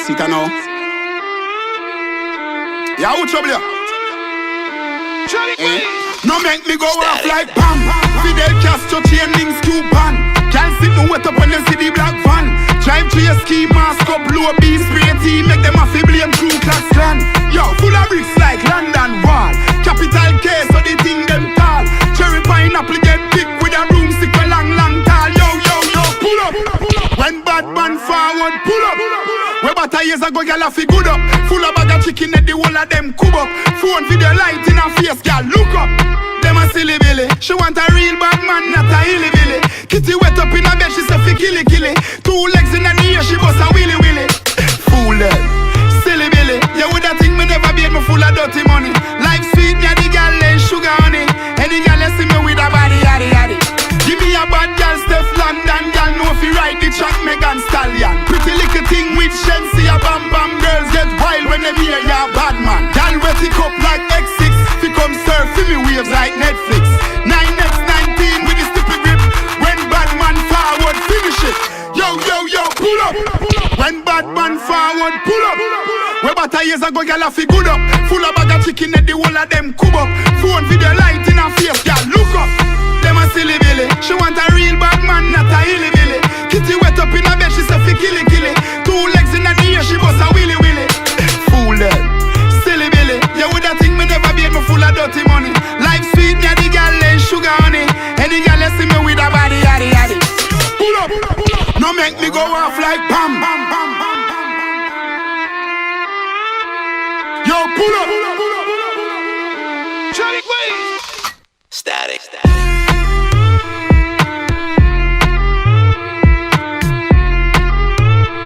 See it now. Yeah, who trouble ya? No make me go off like Pam. Fidel Castro chain links Cuban. Can't sit no wet up when them see the black van. Drive to your ski mask up, low B spray team. Make them a fi blame Ku Klux Klan. Yo, full of bricks like London Wall. Capital K so the thing them tall. Cherry pineapple get big with a broomstick a long, long tall. Yo, yo, yo, pull up. When bad man forward, pull up. We about years ago, girl, I fi good up. Full of bag of chicken at the whole of them cub up. Phone video light in her face, girl, look up. Them a silly billy. She want a real bad man, not a hilly billy. Kitty wet up in her bed, she say fi killy killy. 2 legs in the ear, she bust a willy willy. Fool them, silly billy. You woulda think me never be me full of dirty money. Life sweet, yeah, the girl lay sugar honey. Any girl you see me with a body, yaddy yaddy. Give me a bad girl, Steph London, girl know fi ride the track, Megan Stallion. Pretty little thing with Shensi, a bam bam. Girls get wild when they hear ya bad man. Girl wet it up like X6, fi come surf fi me waves like Netflix. 9x19 with the stupid grip. When bad man forward, finish it. Yo yo yo, pull up. When bad man forward, pull up. We about years ago, girl a fi good up. Full of bag of chicken at the whole of them cub up. Phone video light in her face, girl look up. Them a silly billy. She want a real bad man, not a hilly billy. Kitty wet up in her bed, she say fi killy killy. 2 legs in the ear, she bust a willy willy. Fool them, silly billy. You woulda think me never be me full of dirty money. Life sweet, yeah, the girl lay sugar honey. Any girl you see me with a body, yaddy yaddy. Pull up, no make me go off like Pam. Yo, pull up. Static.